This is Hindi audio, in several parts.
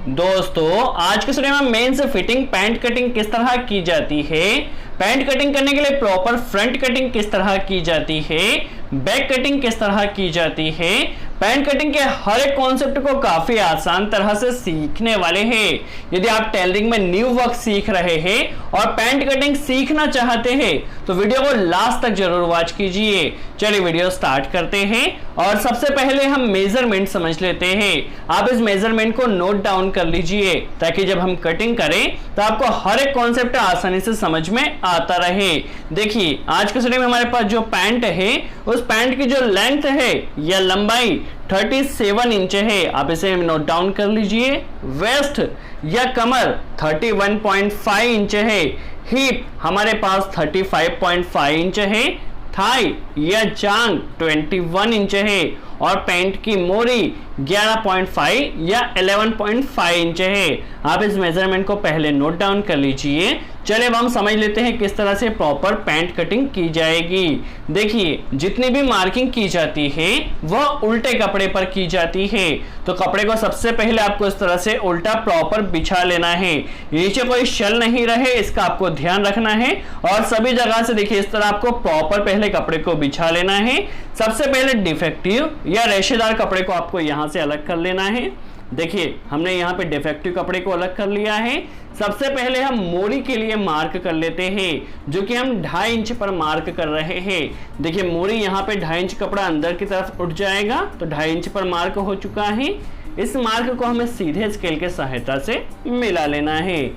दोस्तों आज के वीडियो में मेंस फिटिंग पैंट कटिंग किस तरह की जाती है, पैंट कटिंग करने के लिए प्रॉपर फ्रंट कटिंग किस तरह की जाती है, बैक कटिंग किस तरह की जाती है, पैंट कटिंग के हर एक कॉन्सेप्ट को काफी आसान तरह से सीखने वाले हैं। यदि आप टेलरिंग में न्यू वर्क सीख रहे हैं और पैंट कटिंग सीखना चाहते हैं तो वीडियो को लास्ट तक जरूर वॉच कीजिए। चलिए वीडियो स्टार्ट करते हैं और सबसे पहले हम मेजरमेंट समझ लेते हैं। आप इस मेजरमेंट को नोट डाउन कर लीजिए ताकि जब हम कटिंग करें तो आपको हर एक कॉन्सेप्ट आसानी से समझ में आता रहे। देखिए आज के वीडियो में हमारे पास जो पैंट है उस पैंट की जो लेंथ है या लंबाई 37 इंच है। आप इसे नोट डाउन कर लीजिए। वेस्ट या कमर 31.5 इंच है। हिप हमारे पास 35.5 इंच है। थाई या जांग 21 इंच है और पैंट की मोरी 11.5 या 11.5 इंच है। आप इस मेजरमेंट को पहले नोट डाउन कर लीजिए। चलिए अब हम समझ लेते हैं किस तरह से प्रॉपर पैंट कटिंग की जाएगी। देखिए जितनी भी मार्किंग की जाती है वह उल्टे कपड़े पर की जाती है, तो कपड़े को सबसे पहले आपको इस तरह से उल्टा प्रॉपर बिछा लेना है। नीचे कोई शल नहीं रहे इसका आपको ध्यान रखना है और सभी जगह से देखिए इस तरह आपको प्रॉपर पहले कपड़े को बिछा लेना है। सबसे पहले डिफेक्टिव या रेशेदार कपड़े को आपको यहां से अलग कर लेना है। देखिए हमने यहाँ पे डिफेक्टिव कपड़े को अलग कर लिया है। सबसे पहले हम मोरी के लिए मार्क कर लेते हैं जो कि हम 2.5 इंच पर मार्क कर रहे हैं। देखिए मोरी यहाँ पे 2.5 इंच कपड़ा अंदर की तरफ उठ जाएगा तो 2.5 इंच पर मार्क हो चुका है। इस मार्क को हमें सीधे स्केल के सहायता से मिला लेना है।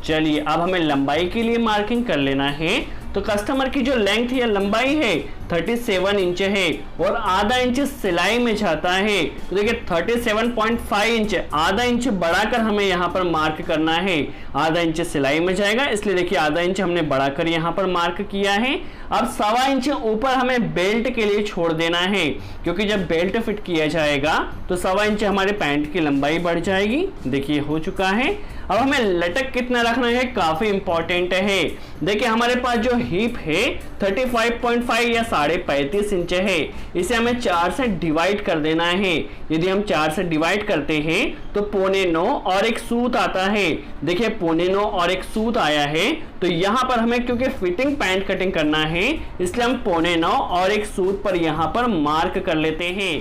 चलिए अब हमें लंबाई के लिए मार्किंग कर लेना है। तो कस्टमर की जो लेंथ या लंबाई है 37 इंच है और आधा इंच सिलाई में जाता है। तो देखिए 37.5 इंच, आधा इंच बढ़ाकर हमें यहाँ पर मार्क करना है। आधा इंच सिलाई में जाएगा इसलिए देखिए आधा इंच हमने बढ़ाकर यहाँ पर मार्क किया है। अब 1.25 इंच ऊपर हमें बेल्ट के लिए छोड़ देना है क्योंकि जब बेल्ट फिट किया जाएगा तो 1.25 इंच हमारे पैंट की लंबाई बढ़ जाएगी। देखिए हो चुका है। अब हमें लटक कितना रखना है काफी इंपॉर्टेंट है। देखिए हमारे पास जो हिप है 35.5 या 35.5 इंच है। इसे हमें 4 से डिवाइड कर देना है। यदि हम 4 से डिवाइड करते हैं तो 8.25 और एक सूत आता है। देखिए 8.25 और एक सूत आया है तो यहाँ पर हमें क्योंकि फिटिंग पैंट कटिंग करना है इसलिए हम 8.25 और एक सूत पर यहाँ पर मार्क कर लेते हैं।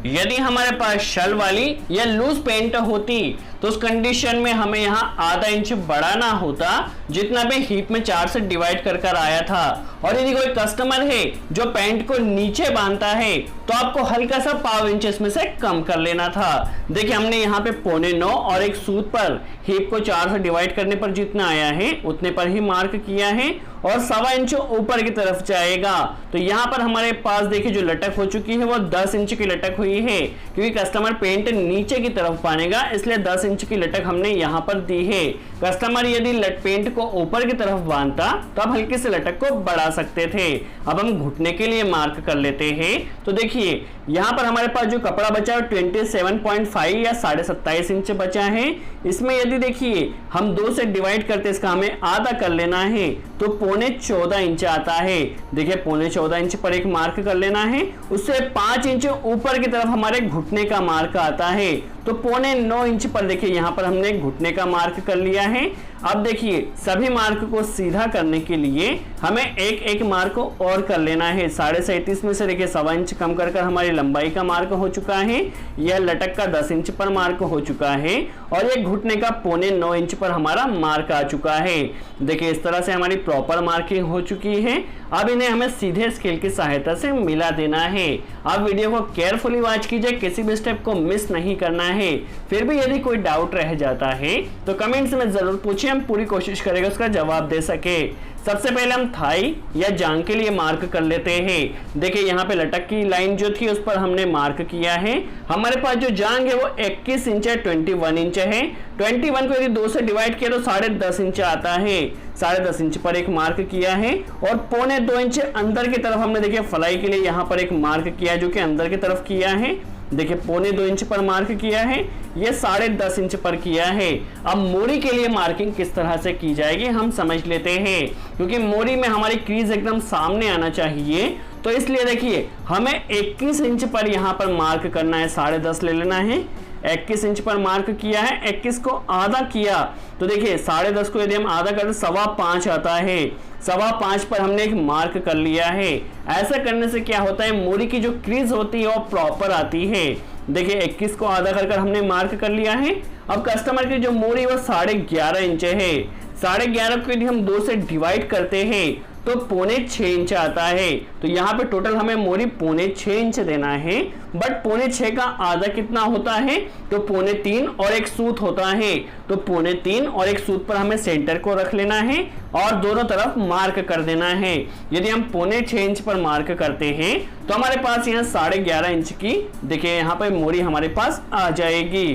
यदि हमारे पास शल वाली या लूज पेंट होती तो उस कंडीशन में हमें यहाँ आधा इंच बढ़ाना होता जितना भी हिप में 4 से डिवाइड कर आया था। और यदि कोई कस्टमर है जो पैंट को नीचे बांधता है तो आपको हल्का सा 0.5 इंच इसमें से कम कर लेना था। देखिए हमने यहाँ पे 8.25 और एक सूत पर हिप को 4 से डिवाइड करने पर जितना आया है उतने पर ही मार्क किया है और 1.25 इंच ऊपर की तरफ जाएगा। तो यहाँ पर हमारे पास देखिए जो लटक हो चुकी है वो 10 इंच की लटक हुई है क्योंकि कस्टमर पेंट नीचे की तरफ बांधेगा इसलिए 10 इंच की लटक हमने यहाँ पर दी है। कस्टमर यदि पेंट को ऊपर की तरफ बांधता तो आप हल्के से लटक को बढ़ा सकते थे। अब हम घुटने के लिए मार्क कर लेते हैं। तो देखिए यहाँ पर हमारे पास जो कपड़ा बचा है 27.5 या 27.5 इंच बचा है। इसमें यदि देखिए हम 2 से डिवाइड करते इसका हमें आधा कर लेना है तो 14.25 इंच आता है। देखिए 14.25 इंच पर एक मार्क कर लेना है। उससे 5 इंच ऊपर की तरफ हमारे घुटने का मार्क आता है तो 9.25 इंच पर देखिए यहाँ पर हमने घुटने का मार्क कर लिया है। अब देखिए सभी मार्क को सीधा करने के लिए हमें एक एक मार्क और कर लेना है। 37.5 में से देखिए 1.25 इंच कम कर हमारी लंबाई का मार्क हो चुका है। यह लटक का 10 इंच पर मार्क हो चुका है और ये घुटने का 9.25 इंच पर हमारा मार्क आ चुका है। देखिए इस तरह से हमारी प्रॉपर मार्किंग हो चुकी है। अब इन्हें हमें सीधे स्केल की सहायता से मिला देना है। आप वीडियो को केयरफुली वॉच कीजिए, किसी भी स्टेप को मिस नहीं करना है। फिर भी यदि कोई डाउट रह जाता है तो कमेंट्स में जरूर पूछिए, हम पूरी कोशिश करेंगे उसका जवाब दे सके। सबसे पहले हम थाई या जांग के लिए मार्क कर लेते हैं। देखिए यहाँ पे लटक की लाइन जो थी उस पर हमने मार्क किया है। हमारे पास जो जांग है वो 21 इंच है, 21 इंच है। 21 को यदि 2 से डिवाइड किया तो 10.5 इंच आता है। 10.5 इंच पर एक मार्क किया है और 2.25 इंच अंदर की तरफ हमने देखिए फलाई के लिए यहाँ पर एक मार्क किया जो कि अंदर की तरफ किया है। देखिए 2.25 इंच पर मार्क किया है, ये 10.5 इंच पर किया है। अब मोरी के लिए मार्किंग किस तरह से की जाएगी हम समझ लेते हैं क्योंकि मोरी में हमारी क्रीज एकदम सामने आना चाहिए। तो इसलिए देखिए हमें 21 इंच पर यहाँ पर मार्क करना है, 10.5 ले लेना है। 21 इंच पर मार्क किया है, 21 को आधा किया तो देखिए 10.5 को यदि हम आधा करते 5.25 आता है, 5.25 पर हमने एक मार्क कर लिया है। ऐसा करने से क्या होता है, मोरी की जो क्रीज होती है वो प्रॉपर आती है। देखिए 21 को आधा कर हमने मार्क कर लिया है। अब कस्टमर की जो मोरी वो 11.5 इंच है, 11.5 को यदि हम 2 से डिवाइड करते हैं तो 6.25 इंच आता है। तो यहाँ पे टोटल हमें मोरी 6.25 इंच देना है, बट 6.25 का आधा कितना होता है, तो 3.25 और एक सूत होता है। तो 3.25 और एक सूत पर हमें सेंटर को रख लेना है और दोनों तरफ मार्क कर देना है। यदि हम 6.25 इंच पर मार्क करते हैं तो हमारे पास यहाँ 11.5 इंच की देखिए यहाँ पे मोरी हमारे पास आ जाएगी।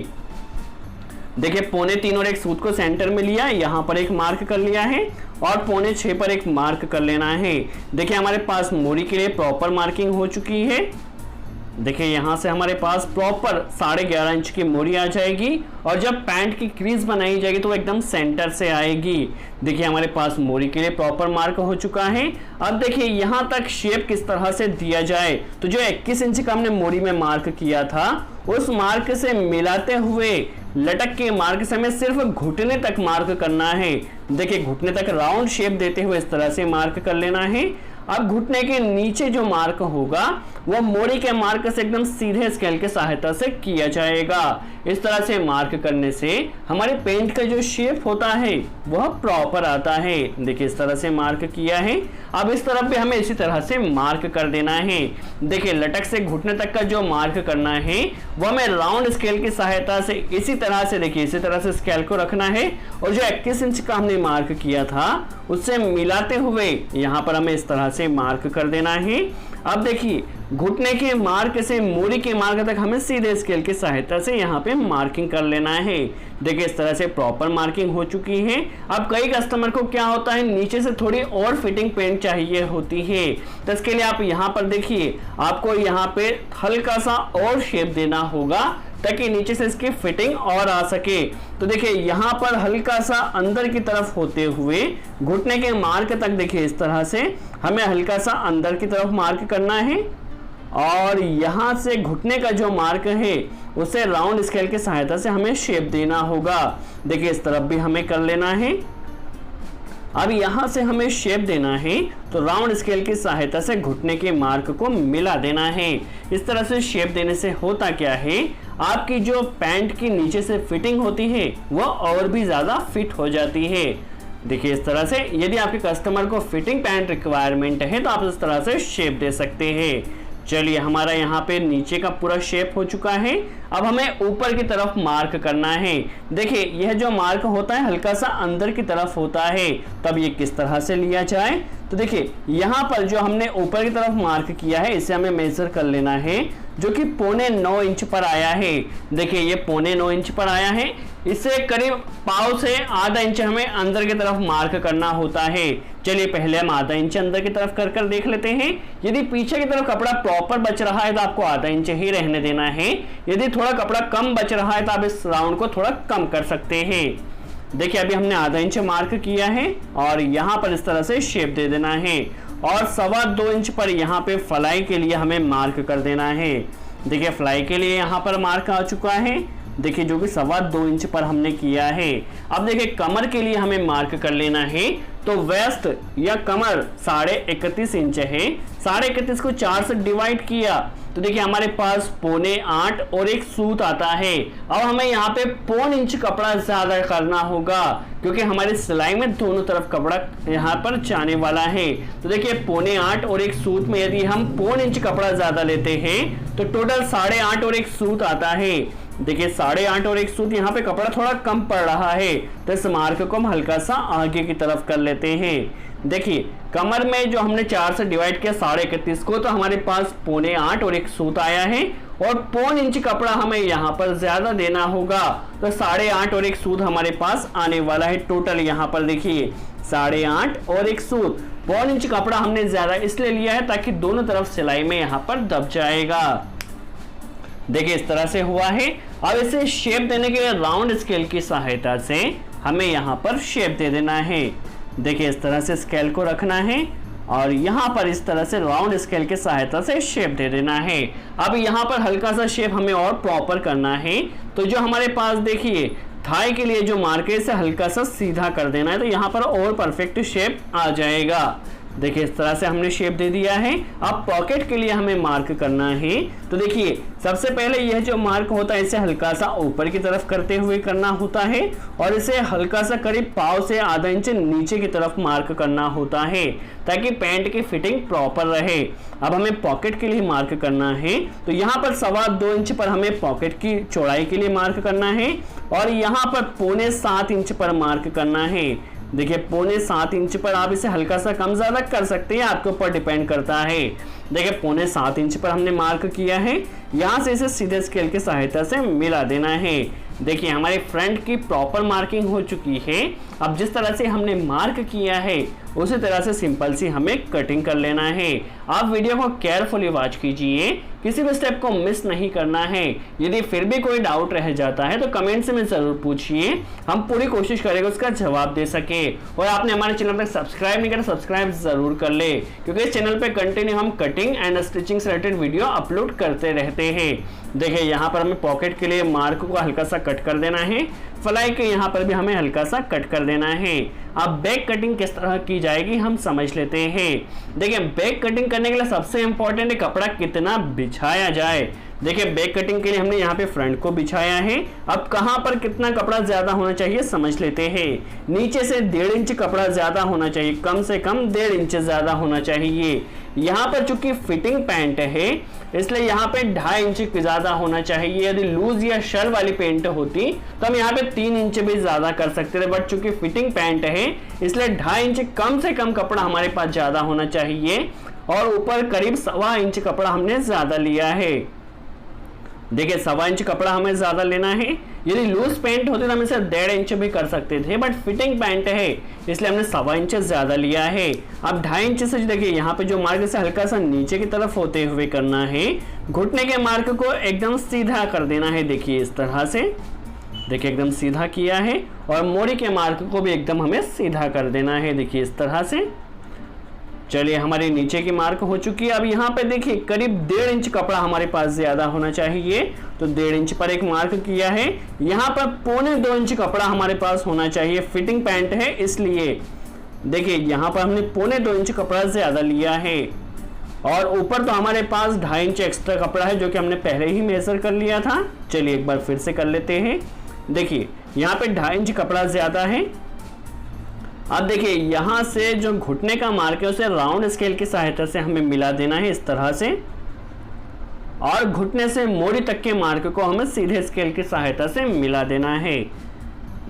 देखिए 3.25 और एक सूत को सेंटर में लिया, यहाँ पर एक मार्क कर लिया है और 6.25 पर एक मार्क कर लेना है। देखिए हमारे पास मोरी के लिए प्रॉपर मार्किंग हो चुकी है। देखिए यहाँ से हमारे पास प्रॉपर 11.5 इंच की मोरी आ जाएगी और जब पैंट की क्रीज बनाई जाएगी तो एकदम सेंटर से आएगी। देखिए हमारे पास मोरी के लिए प्रॉपर मार्क हो चुका है। अब देखिए यहाँ तक शेप किस तरह से दिया जाए, तो जो 21 इंच का हमने मोरी में मार्क किया था उस मार्क से मिलाते हुए लटक के मार्क से हमें सिर्फ घुटने तक मार्क करना है। देखिए घुटने तक राउंड शेप देते हुए इस तरह से मार्क कर लेना है। अब घुटने के नीचे जो मार्क होगा वो मोरी के मार्क से एकदम सीधे स्केल की सहायता से किया जाएगा। इस तरह से मार्क करने से हमारे पेंट का जो शेप होता है वह प्रॉपर आता है। देखिए इस तरह से मार्क किया है। अब इस तरफ भी हमें इसी तरह से मार्क कर देना है। देखिए लटक से घुटने तक का जो मार्क करना है वह हमें राउंड स्केल की सहायता से इसी तरह से देखिए इसी तरह से स्केल को रखना है और जो 21 इंच का हमने मार्क किया था उससे मिलाते हुए यहाँ पर हमें इस तरह से मार्क कर देना है। अब देखिए घुटने के मार्क से मोरी के मार्क तक हमें सीधे स्केल की सहायता से यहाँ पे मार्किंग कर लेना है। देखिए इस तरह से प्रॉपर मार्किंग हो चुकी है। अब कई कस्टमर को क्या होता है, नीचे से थोड़ी और फिटिंग पेंट चाहिए होती है, तो इसके लिए आप यहाँ पर देखिए आपको यहाँ पे हल्का सा और शेप देना होगा ताकि नीचे से इसकी फिटिंग और आ सके। तो देखिए यहाँ पर हल्का सा अंदर की तरफ होते हुए घुटने के मार्क तक देखिए इस तरह से हमें हल्का सा अंदर की तरफ मार्क करना है और यहाँ से घुटने का जो मार्क है उसे राउंड स्केल की सहायता से हमें शेप देना होगा। देखिए इस तरफ भी हमें कर लेना है। अब यहाँ से हमें शेप देना है तो राउंड स्केल की सहायता से घुटने के मार्क को मिला देना है। इस तरह से शेप देने से होता क्या है, आपकी जो पैंट की नीचे से फिटिंग होती है वह और भी ज़्यादा फिट हो जाती है। देखिए इस तरह से यदि आपके कस्टमर को फिटिंग पैंट रिक्वायरमेंट है तो आप इस तरह से शेप दे सकते हैं। चलिए हमारा यहाँ पे नीचे का पूरा शेप हो चुका है। अब हमें ऊपर की तरफ मार्क करना है। देखिए यह जो मार्क होता है हल्का सा अंदर की तरफ होता है, तब ये किस तरह से लिया जाए, तो देखिए यहाँ पर जो हमने ऊपर की तरफ मार्क किया है इसे हमें मेजर कर लेना है जो कि 9.25 इंच पर आया है। देखिए ये 9.25 इंच पर आया है, इससे करीब पाव से आधा इंच हमें अंदर की तरफ मार्क करना होता है। चलिए पहले हम आधा इंच अंदर की तरफ कर देख लेते हैं। यदि पीछे की तरफ कपड़ा प्रॉपर बच रहा है तो आपको आधा इंच ही रहने देना है। यदि थोड़ा कपड़ा कम बच रहा है तो आप इस राउंड को थोड़ा कम कर सकते हैं। देखिए अभी हमने आधा इंच मार्क किया है और यहाँ पर इस तरह से शेप दे देना है और 2.25 इंच पर यहाँ पे फ्लाई के लिए हमें मार्क कर देना है। देखिए फ्लाई के लिए यहाँ पर मार्क आ चुका है, देखिए जो कि 2.25 इंच पर हमने किया है। अब देखिए कमर के लिए हमें मार्क कर लेना है, तो वेस्ट या कमर 31.5 इंच है। 31.5 को 4 से डिवाइड किया तो देखिए हमारे पास 8.25 और एक सूत आता है। अब हमें यहाँ पे 0.25 इंच कपड़ा ज्यादा करना होगा क्योंकि हमारी सिलाई में दोनों तरफ कपड़ा यहाँ पर जाने वाला है। तो देखिए 8.25 और एक सूत में यदि हम 0.25 इंच कपड़ा ज्यादा लेते हैं तो टोटल 8.5 और एक सूत आता है। देखिए 8.5 और एक सूत, यहाँ पे कपड़ा थोड़ा कम पड़ रहा है तो इस मार्क को हम हल्का सा आगे की तरफ कर लेते हैं। देखिए कमर में जो हमने 4 से डिवाइड किया 31.5 को, तो हमारे पास 8.25 और एक सूत आया है और 0.25 इंच कपड़ा हमें यहाँ पर ज्यादा देना होगा। तो 8.5 और एक सूत हमारे पास आने वाला है। टोटल यहाँ पर देखिए 8.5 और एक सूत, 0.25 इंच कपड़ा हमने ज्यादा इसलिए लिया है ताकि दोनों तरफ सिलाई में यहाँ पर दब जाएगा। देखिए इस तरह से हुआ है। अब इसे शेप देने के लिए राउंड स्केल की सहायता से हमें यहाँ पर शेप दे देना है। देखिए इस तरह से स्केल को रखना है और यहाँ पर इस तरह से राउंड स्केल की सहायता से शेप दे देना है। अब यहाँ पर हल्का सा शेप हमें और प्रॉपर करना है, तो जो हमारे पास देखिए थाई के लिए जो मार्क है इसे हल्का सा सीधा कर देना है, तो यहाँ पर और परफेक्ट शेप आ जाएगा। देखिए इस तरह से हमने शेप दे दिया है। अब पॉकेट के लिए हमें मार्क करना है, तो देखिए सबसे पहले यह जो मार्क होता है इसे हल्का सा ऊपर की तरफ करते हुए करना होता है और इसे हल्का सा करीब पाव से आधा इंच नीचे की तरफ मार्क करना होता है ताकि पैंट की फिटिंग प्रॉपर रहे। अब हमें पॉकेट के लिए मार्क करना है, तो यहाँ पर 2.25 इंच पर हमें पॉकेट की चौड़ाई के लिए मार्क करना है और यहाँ पर 6.25 इंच पर मार्क करना है। देखिए 6.25 इंच पर आप इसे हल्का सा कम ज्यादा कर सकते हैं, आपके ऊपर डिपेंड करता है। देखिए 6.25 इंच पर हमने मार्क किया है, यहाँ से इसे सीधे स्केल की सहायता से मिला देना है। देखिए हमारी फ्रंट की प्रॉपर मार्किंग हो चुकी है। अब जिस तरह से हमने मार्क किया है उसी तरह से सिंपल सी हमें कटिंग कर लेना है। आप वीडियो को केयरफुली वॉच कीजिए, किसी भी स्टेप को मिस नहीं करना है। यदि फिर भी कोई डाउट रह जाता है तो कमेंट्स में जरूर पूछिए, हम पूरी कोशिश करेंगे उसका जवाब दे सके। और आपने हमारे चैनल पर सब्सक्राइब नहीं किया तो सब्सक्राइब जरूर कर ले, क्योंकि इस चैनल पे कंटिन्यू हम कटिंग एंड स्टिचिंग से रिलेटेड वीडियो अपलोड करते रहते हैं। देखिए यहाँ पर हमें पॉकेट के लिए मार्क को हल्का सा कट कर देना है, फ्लाई के यहाँ पर भी हमें हल्का सा कट कर देना है। अब बैक कटिंग किस तरह की जाएगी हम समझ लेते हैं। देखिए बैक कटिंग करने के लिए सबसे इंपॉर्टेंट है कपड़ा कितना बिछाया जाए। देखिए बैक कटिंग के लिए हमने यहाँ पे फ्रंट को बिछाया है, अब कहाँ पर कितना कपड़ा ज्यादा होना चाहिए समझ लेते हैं। नीचे से 1.5 इंच कपड़ा ज्यादा होना चाहिए, कम से कम 1.5 इंच ज्यादा होना चाहिए। यहाँ पर चूंकि फिटिंग पैंट है इसलिए यहाँ पे 2.5 इंच ज्यादा होना चाहिए। यदि लूज या शल वाली पैंट होती तो हम यहाँ पे 3 इंच भी ज्यादा कर सकते थे, बट चूंकि फिटिंग पैंट है इसलिए 2.5 इंच कम से कम कपड़ा हमारे पास ज्यादा होना चाहिए और ऊपर करीब 1.25 इंच कपड़ा हमने ज्यादा लिया है। देखिए 1.25 इंच कपड़ा हमें ज्यादा लेना है। यदि लूज पैंट होती तो हम इसे 1.5 इंच भी कर सकते थे, बट फिटिंग पैंट है इसलिए हमने 1.25 इंच ज्यादा लिया है। अब 2.5 इंच से देखिए यहाँ पे जो मार्क से हल्का सा नीचे की तरफ होते हुए करना है, घुटने के मार्क को एकदम सीधा कर देना है। देखिए इस तरह से, देखिए एकदम सीधा किया है और मोड़ी के मार्क को भी एकदम हमें सीधा कर देना है। देखिए इस तरह से। चलिए हमारे नीचे की मार्क हो चुकी है। अब यहाँ पे देखिए करीब 1.5 इंच कपड़ा हमारे पास ज्यादा होना चाहिए, तो 1.5 इंच पर एक मार्क किया है। यहाँ पर 2.25 इंच कपड़ा हमारे पास होना चाहिए, फिटिंग पैंट है इसलिए। देखिए यहाँ पर हमने 2.25 इंच कपड़ा ज्यादा लिया है और ऊपर तो हमारे पास 2.5 इंच एक्स्ट्रा कपड़ा है जो कि हमने पहले ही मेजर कर लिया था। चलिए एक बार फिर से कर लेते हैं। देखिए यहाँ पे 2.5 इंच कपड़ा ज्यादा है। अब देखिए यहाँ से जो घुटने का मार्क है उसे राउंड स्केल की सहायता से हमें मिला देना है इस तरह से, और घुटने से मोड़ी तक के मार्क को हमें सीधे स्केल की सहायता से मिला देना है।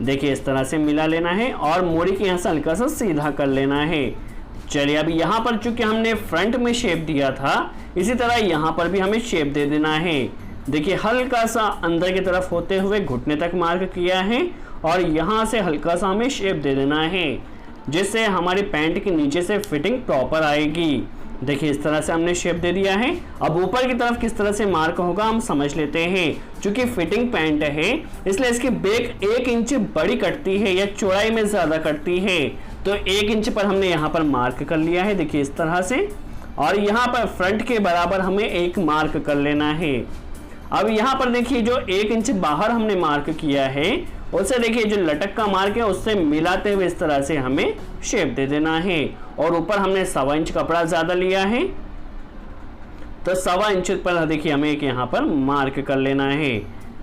देखिए इस तरह से मिला लेना है और मोड़ी के यहाँ से हल्का सा सीधा कर लेना है। चलिए अब यहाँ पर चूंकि हमने फ्रंट में शेप दिया था इसी तरह यहाँ पर भी हमें शेप दे देना है। देखिए हल्का सा अंदर की तरफ होते हुए घुटने तक मार्क किया है और यहाँ से हल्का सा हमें शेप दे देना है जिससे हमारी पैंट के नीचे से फिटिंग प्रॉपर आएगी। देखिए इस तरह से हमने शेप दे दिया है। अब ऊपर की तरफ किस तरह से मार्क होगा हम समझ लेते हैं। चूंकि फिटिंग पैंट है इसलिए इसकी बैक 1 इंच बड़ी कटती है या चौड़ाई में ज्यादा कटती है, तो 1 इंच पर हमने यहाँ पर मार्क कर लिया है। देखिए इस तरह से, और यहाँ पर फ्रंट के बराबर हमें एक मार्क कर लेना है। अब यहाँ पर देखिए जो 1 इंच बाहर हमने मार्क किया है उसे देखिए जो लटक का मार्क है उससे मिलाते हुए इस तरह से हमें शेप दे देना है। और ऊपर हमने 1.25 इंच कपड़ा ज्यादा लिया है तो 1.25 इंच पर देखिए हमें एक यहाँ पर मार्क कर लेना है।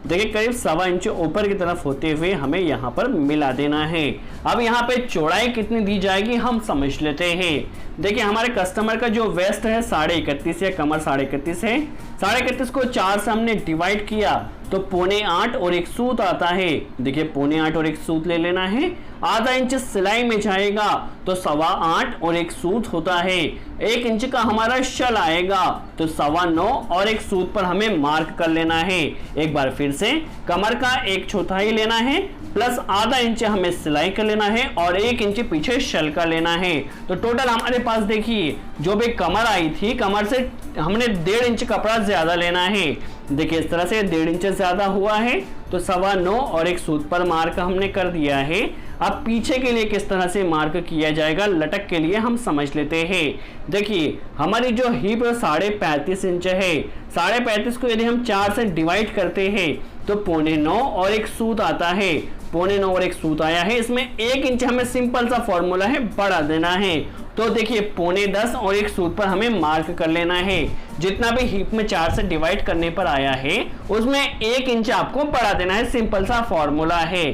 देखिए करीब 1.25 इंच ऊपर की तरफ होते हुए हमें यहाँ पर मिला देना है। अब यहाँ पे चौड़ाई कितनी दी जाएगी हम समझ लेते हैं। देखिए हमारे कस्टमर का जो वेस्ट है 31.5 या कमर 31.5 है, 31.5 को 4 से हमने डिवाइड किया तो 7.25 और एक सूत आता है। देखिए 7.25 और एक सूत ले लेना है। आधा इंच सिलाई में जाएगा तो 8.25 और एक सूत होता है। 1 इंच का हमारा शल आएगा तो 9.25 और एक सूत पर हमें मार्क कर लेना है। एक बार फिर से कमर का 1/4 लेना है प्लस आधा इंच हमें सिलाई कर लेना है और 1 इंच पीछे शल का लेना है। तो टोटल हमारे पास देखिए जो भी कमर आई थी कमर से हमने 1.5 इंच कपड़ा ज्यादा लेना है। देखिए इस तरह से 1.5 इंच ज्यादा हुआ है तो 9.25 और एक सूत पर मार्क हमने कर दिया है। अब पीछे के लिए किस तरह से मार्क किया जाएगा लटक के लिए हम समझ लेते हैं। देखिए हमारी जो हिप 35.5 इंच है, 35.5 को यदि हम 4 से डिवाइड करते हैं तो 9.25 और एक सूत आता है, 9.25 और एक सूत आया है। इसमें 1 इंच हमें सिंपल सा फॉर्मूला है बढ़ा देना है। तो देखिए 9.25 और एक सूत पर हमें मार्क कर लेना है। जितना भी हिप में 4 से डिवाइड करने पर आया है उसमें 1 इंच आपको बढ़ा देना है, सिंपल सा फॉर्मूला है।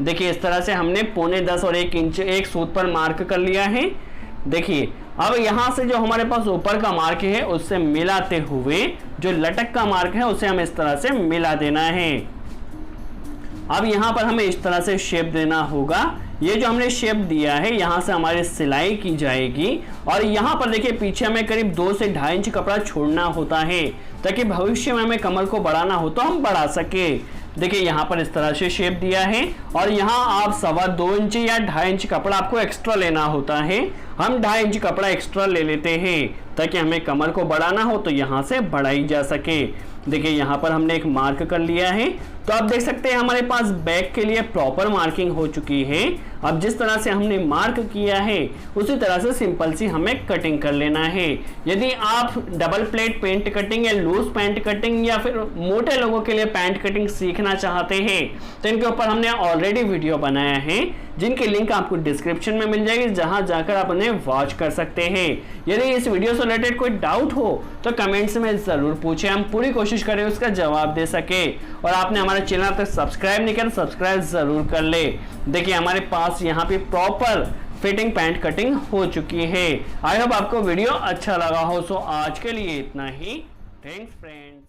देखिए इस तरह से हमने 9.25 और 1 इंच एक सूत पर मार्क कर लिया है। देखिए अब यहां से जो हमारे पास ऊपर का मार्क है उससे मिलाते हुए जो लटक का मार्क है उसे हम इस तरह से मिला देना है। अब यहां पर हमें इस तरह से शेप देना होगा। ये जो हमने शेप दिया है यहां से हमारी सिलाई की जाएगी और यहां पर देखिए पीछे हमें करीब 2 से 2.5 इंच कपड़ा छोड़ना होता है ताकि भविष्य में हमें कमर को बढ़ाना हो तो हम बढ़ा सके। देखिए यहाँ पर इस तरह से शेप दिया है और यहाँ आप 2.25 इंच या 2.5 इंच कपड़ा आपको एक्स्ट्रा लेना होता है। हम 2.5 इंच कपड़ा एक्स्ट्रा ले लेते हैं ताकि हमें कमर को बढ़ाना हो तो यहाँ से बढ़ाई जा सके। देखिए यहाँ पर हमने एक मार्क कर लिया है। तो आप देख सकते हैं हमारे पास बैक के लिए प्रॉपर मार्किंग हो चुकी है। अब जिस तरह से हमने मार्क किया है उसी तरह से सिंपल सी हमें कटिंग कर लेना है। यदि आप डबल प्लेट पैंट कटिंग या लूज पैंट कटिंग या फिर मोटे लोगों के लिए पैंट कटिंग सीखना चाहते हैं तो इनके ऊपर हमने ऑलरेडी वीडियो बनाया है जिनकी लिंक आपको डिस्क्रिप्शन में मिल जाएगी, जहां जाकर आप उन्हें वॉच कर सकते हैं। यदि इस वीडियो से रिलेटेड कोई डाउट हो तो कमेंट्स में जरूर पूछें, हम पूरी कोशिश करें उसका जवाब दे सके। और आपने हमारे चैनल तक सब्सक्राइब नहीं किया सब्सक्राइब जरूर कर ले। देखिए हमारे पास यहाँ पे प्रॉपर फिटिंग पैंट कटिंग हो चुकी है। आई होप आपको वीडियो अच्छा लगा हो। सो आज के लिए इतना ही। Thanks friends.